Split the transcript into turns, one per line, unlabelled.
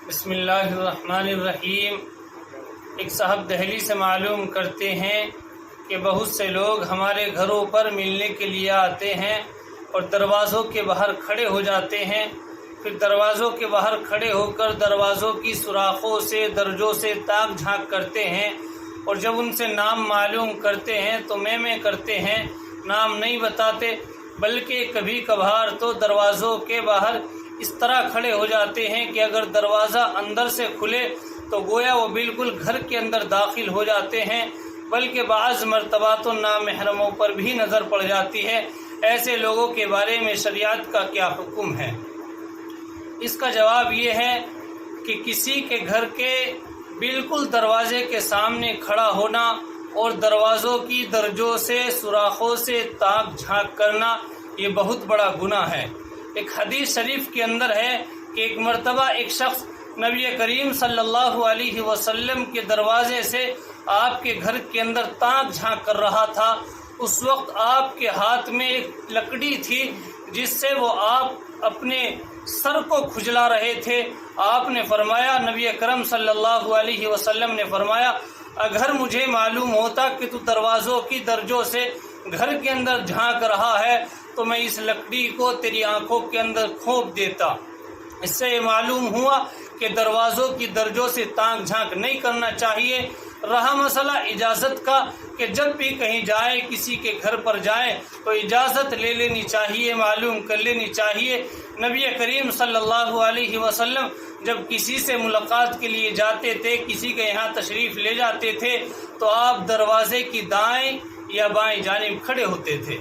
بسم اللہ الرحمن الرحیم۔ ایک صاحب دہلی سے معلوم کرتے ہیں کہ بہت سے لوگ ہمارے گھروں پر ملنے کے لیے آتے ہیں اور دروازوں کے باہر کھڑے ہو جاتے ہیں، پھر دروازوں کے باہر کھڑے ہو کر دروازوں کی سوراخوں سے درجوں سے تاک جھانک کرتے ہیں، اور جب ان سے نام معلوم کرتے ہیں تو میں کرتے ہیں، نام نہیں بتاتے، بلکہ کبھی کبھار تو دروازوں کے باہر اس طرح کھڑے ہو جاتے ہیں کہ اگر دروازہ اندر سے کھلے تو گویا وہ بالکل گھر کے اندر داخل ہو جاتے ہیں، بلکہ بعض مرتبہ تو نامحرموں پر بھی نظر پڑ جاتی ہے۔ ایسے لوگوں کے بارے میں شریعت کا کیا حکم ہے؟ اس کا جواب یہ ہے کہ کسی کے گھر کے بالکل دروازے کے سامنے کھڑا ہونا اور دروازوں کی درجوں سے سوراخوں سے تاک جھانک کرنا یہ بہت بڑا گناہ ہے۔ ایک حدیث شریف کے اندر ہے کہ ایک مرتبہ ایک شخص نبی کریم صلی اللہ علیہ وسلم کے دروازے سے آپ کے گھر کے اندر تاک جھانک کر رہا تھا۔ اس وقت آپ کے ہاتھ میں ایک لکڑی تھی جس سے وہ آپ اپنے سر کو کھجلا رہے تھے۔ آپ نے فرمایا، نبی اکرم صلی اللہ علیہ وسلم نے فرمایا، اگر مجھے معلوم ہوتا کہ تو دروازوں کی درجوں سے گھر کے اندر جھانک رہا ہے تو میں اس لکڑی کو تیری آنکھوں کے اندر کھونپ دیتا۔ اس سے یہ معلوم ہوا کہ دروازوں کی درجوں سے تاک جھانک نہیں کرنا چاہیے۔ رہا مسئلہ اجازت کا کہ جب بھی کہیں جائے، کسی کے گھر پر جائے تو اجازت لے لینی چاہیے، معلوم کر لینی چاہیے۔ نبی کریم صلی اللہ علیہ وسلم جب کسی سے ملاقات کے لیے جاتے تھے، کسی کے یہاں تشریف لے جاتے تھے تو آپ دروازے کی دائیں یا بائیں جانب کھڑے ہوتے تھے۔